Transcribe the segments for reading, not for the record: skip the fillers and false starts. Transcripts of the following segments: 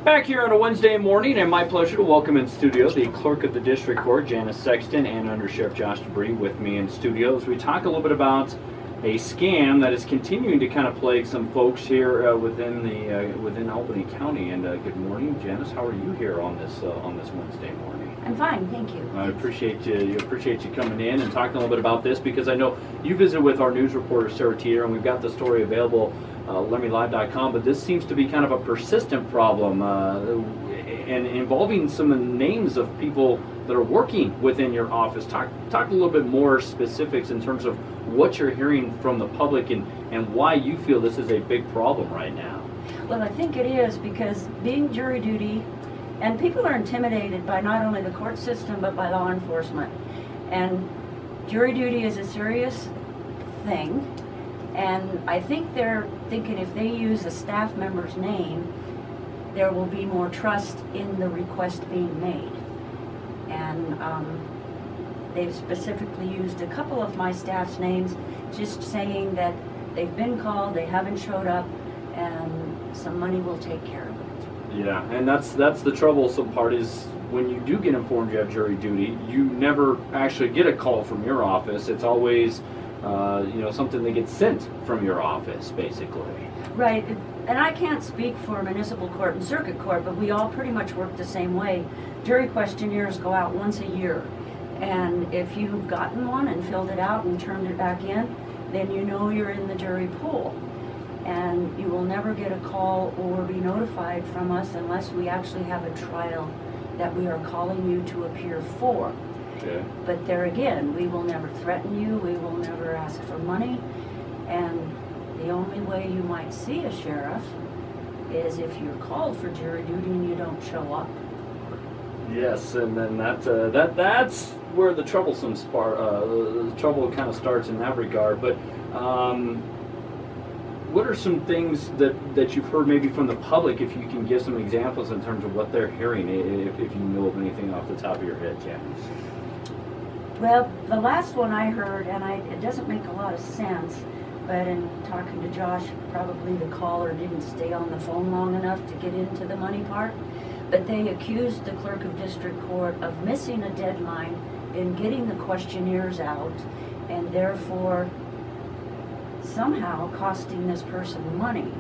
Back here on a Wednesday morning, and my pleasure to welcome in studio the Clerk of the District Court, Janice Sexton, and Under Sheriff Josh DeBree with me in studio as we talk a little bit about a scam that is continuing to kind of plague some folks here within Albany County. And good morning, Janice. How are you here on this Wednesday morning? I'm fine, thank you. I appreciate you coming in and talking a little bit about this, because I know you visited with our news reporter Sarah Teeter, and we've got the story available laramie.youtube, but this seems to be kind of a persistent problem and involving some of the names of people that are working within your office. Talk a little bit more specifics in terms of what you're hearing from the public and why you feel this is a big problem right now. Well, I think it is because being jury duty, and people are intimidated by not only the court system but by law enforcement. And jury duty is a serious thing, and I think they're thinking if they use a staff member's name, there will be more trust in the request being made. And they've specifically used a couple of my staff's names, just saying that they've been called, they haven't showed up, and some money will take care of it. Yeah, and that's the troublesome part, is when you do get informed you have jury duty, you never actually get a call from your office. It's always something that gets sent from your office, basically. Right, and I can't speak for municipal court and circuit court, but we all pretty much work the same way. Jury questionnaires go out once a year, and if you've gotten one and filled it out and turned it back in, then you know you're in the jury pool. And you will never get a call or be notified from us unless we actually have a trial that we are calling you to appear for. Okay. But there again, we will never threaten you, we will never ask for money, and the only way you might see a sheriff is if you're called for jury duty and you don't show up. Yes, and then that's where the troublesome the trouble kind of starts in that regard. But what are some things that you've heard maybe from the public, if you can give some examples in terms of what they're hearing, if you know of anything off the top of your head, Janice? Well, the last one I heard, and it doesn't make a lot of sense, but in talking to Josh, probably the caller didn't stay on the phone long enough to get into the money part, but they accused the Clerk of District Court of missing a deadline in getting the questionnaires out, and therefore somehow costing this person money.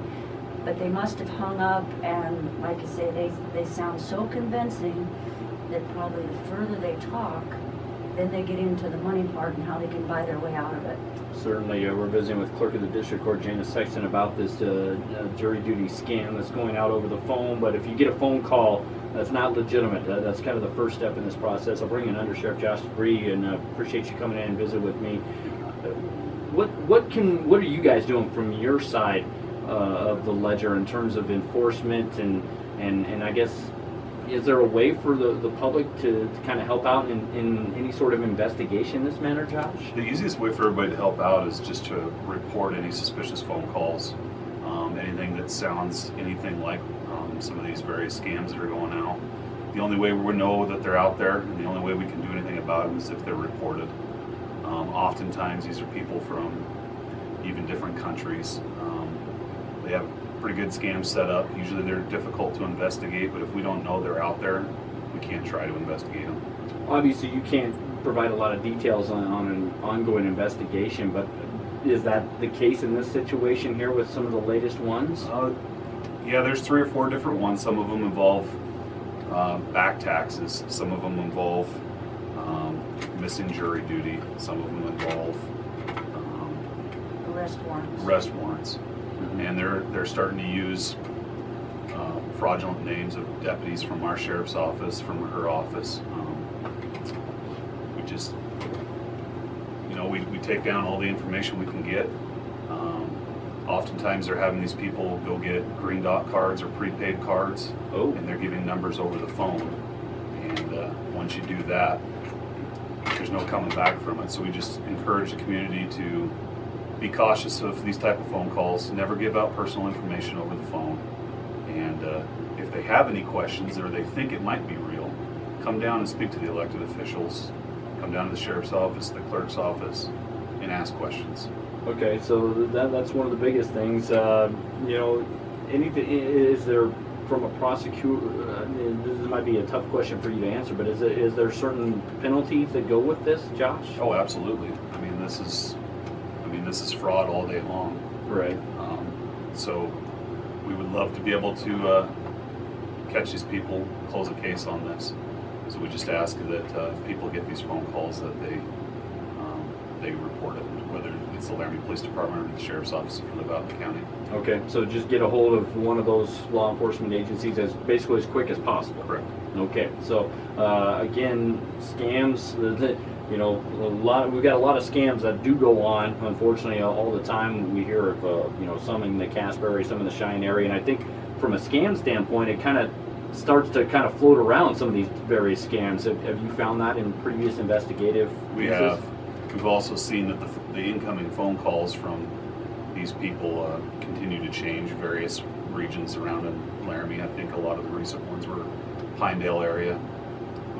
But they must have hung up, and like I say, they sound so convincing that probably the further they talk, then they get into the money part and how they can buy their way out of it. Certainly, we're visiting with Clerk of the District Court, Janice Sexton, about this jury duty scam that's going out over the phone. But if you get a phone call that's not legitimate, that's kind of the first step in this process. I'll bring in Under Sheriff Josh DeBree, and appreciate you coming in and visit with me. What are you guys doing from your side of the ledger in terms of enforcement and I guess, is there a way for the public to kind of help out in any sort of investigation in this manner, Josh? The easiest way for everybody to help out is just to report any suspicious phone calls, anything that sounds anything like some of these various scams that are going out. The only way we know that they're out there, and the only way we can do anything about them, is if they're reported. Oftentimes these are people from even different countries. They have pretty good scams set up. Usually they're difficult to investigate, but if we don't know they're out there, we can't try to investigate them. Obviously you can't provide a lot of details on an ongoing investigation, but is that the case in this situation here with some of the latest ones? Yeah, there's 3 or 4 different ones. Some of them involve back taxes. Some of them involve missing jury duty. Some of them involve arrest warrants. Mm-hmm. And they're starting to use fraudulent names of deputies from our sheriff's office, from her office. We just, we take down all the information we can get. Oftentimes they're having these people go get green dot cards or prepaid cards, and they're giving numbers over the phone. And once you do that, there's no coming back from it. So we just encourage the community to be cautious of these type of phone calls. Never give out personal information over the phone. And if they have any questions or they think it might be real, come down and speak to the elected officials. Come down to the sheriff's office, the clerk's office, and ask questions. Okay, so that's one of the biggest things. Anything, is there from a prosecutor, this might be a tough question for you to answer, but is there certain penalties that go with this, Josh? Oh, absolutely. I mean, this is fraud all day long. Right. So we would love to be able to catch these people, close a case on this. So we just ask that if people get these phone calls that they report it, whether it's the Laramie Police Department or the Sheriff's Office for Albany County. Okay, so just get a hold of one of those law enforcement agencies as basically as quick as possible. Correct. Okay, so again, scams. We've got a lot of scams that do go on. Unfortunately, all the time we hear of some in the Casper, some in the Cheyenne area, and I think from a scam standpoint, it kind of starts to kind of float around some of these various scams. Have you found that in previous investigative We pieces? have. We've also seen that the incoming phone calls from these people continue to change various regions around in Laramie. I think a lot of the recent ones were Pinedale area.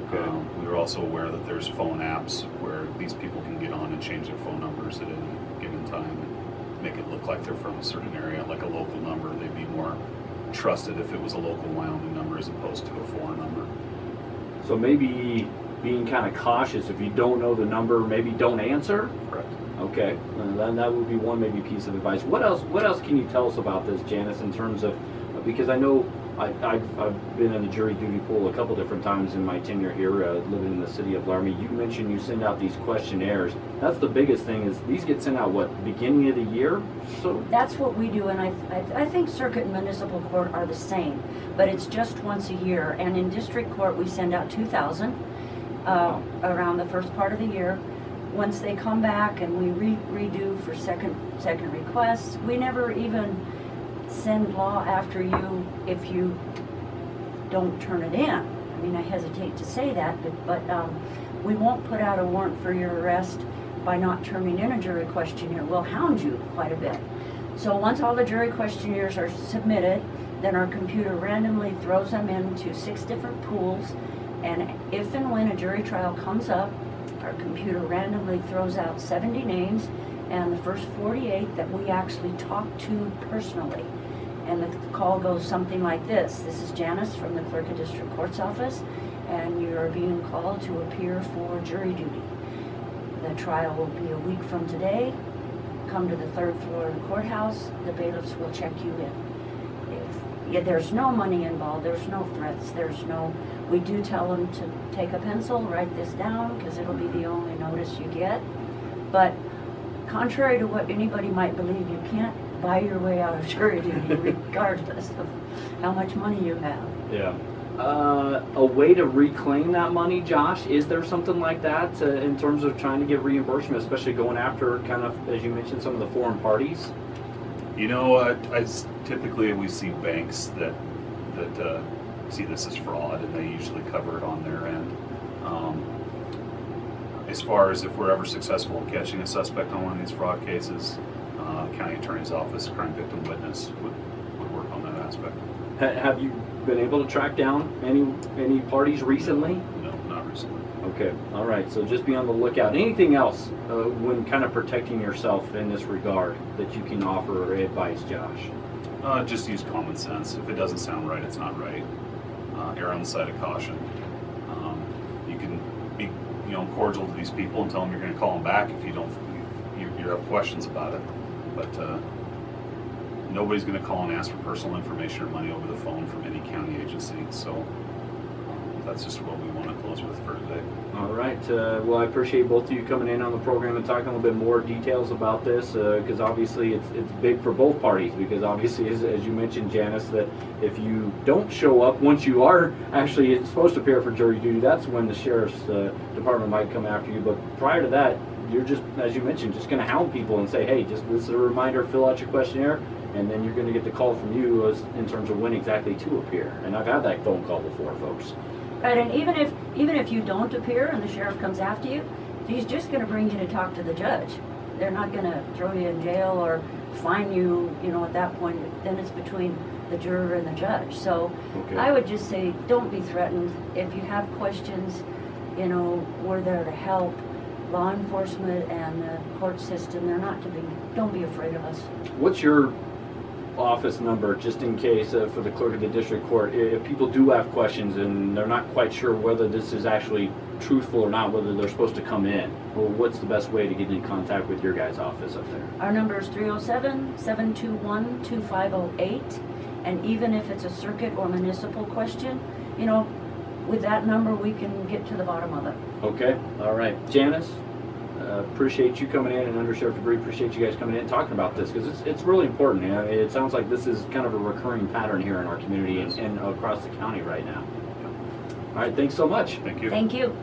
Okay. We were also aware that there's phone apps where these people can get on and change their phone numbers at any given time and make it look like they're from a certain area, like a local number. They'd be more trusted if it was a local Wyoming number as opposed to a foreign number. So maybe being kind of cautious. If you don't know the number, maybe don't answer. Correct. Okay, then that would be one maybe piece of advice. What else can you tell us about this, Janice, in terms of, because I know I've been in the jury duty pool a couple different times in my tenure here, living in the city of Laramie. You mentioned you send out these questionnaires. That's the biggest thing, is these get sent out, what, beginning of the year? So That's what we do, and I think circuit and municipal court are the same, but it's just once a year. And in district court, we send out 2,000 around the first part of the year. Once they come back and we redo for second requests, we never even send law after you if you don't turn it in. I mean, I hesitate to say that, but we won't put out a warrant for your arrest by not turning in a jury questionnaire. We'll hound you quite a bit. So once all the jury questionnaires are submitted, then our computer randomly throws them into 6 different pools, and if and when a jury trial comes up, our computer randomly throws out 70 names and the first 48 that we actually talk to personally. And the call goes something like this: this is Janice from the Clerk of District Court's office, and you're being called to appear for jury duty. The trial will be a week from today. Come to the 3rd floor of the courthouse. The bailiffs will check you in. There's no money involved, there's no threats, we do tell them to take a pencil, write this down, because it'll be the only notice you get. But contrary to what anybody might believe, you can't buy your way out of jury duty regardless of how much money you have. yeah. A way to reclaim that money, Josh? Is there something like that in terms of trying to get reimbursement, especially going after, kind of, as you mentioned, some of the foreign parties? Typically we see banks that see this as fraud, and they usually cover it on their end. As far as if we're ever successful in catching a suspect on one of these fraud cases, county attorney's office, crime victim witness would work on that aspect. Have you been able to track down any parties recently? No, not recently. Okay, all right, so just be on the lookout. Anything else when kind of protecting yourself in this regard that you can offer advice, Josh? Just use common sense. If it doesn't sound right, it's not right. Err on the side of caution. You can be cordial to these people and tell them you're going to call them back if you have questions about it. But nobody's going to call and ask for personal information or money over the phone from any county agency. So that's just what we want to close with for today. All right. Well, I appreciate both of you coming in on the program and talking a little bit more details about this, because obviously it's big for both parties. Because obviously, as you mentioned, Janice, that if you don't show up once you are actually supposed to appear for jury duty, that's when the sheriff's department might come after you. But prior to that, you're just, as you mentioned, just going to hound people and say, hey, just this is a reminder, fill out your questionnaire, and then you're going to get the call from you in terms of when exactly to appear. And I've had that phone call before, folks. Right, and even if you don't appear and the sheriff comes after you, he's just going to bring you to talk to the judge. They're not going to throw you in jail or fine you, at that point. Then it's between the juror and the judge. So Okay. I would just say, don't be threatened. If you have questions, we're there to help. Law enforcement and the court system, they're not to be, don't be afraid of us. What's your office number, just in case, for the clerk of the district court, if people do have questions and they're not quite sure whether this is actually truthful or not, whether they're supposed to come in? Well, what's the best way to get in contact with your guys' office up there? Our number is 307-721-2508. And even if it's a circuit or municipal question, you know, with that number we can get to the bottom of it. Okay, all right. Janice, appreciate you coming in, and Under Sheriff DeBree, appreciate you guys coming in and talking about this, because it's really important. You know, it sounds like this is kind of a recurring pattern here in our community and across the county right now. All right, thanks so much. Thank you. Thank you.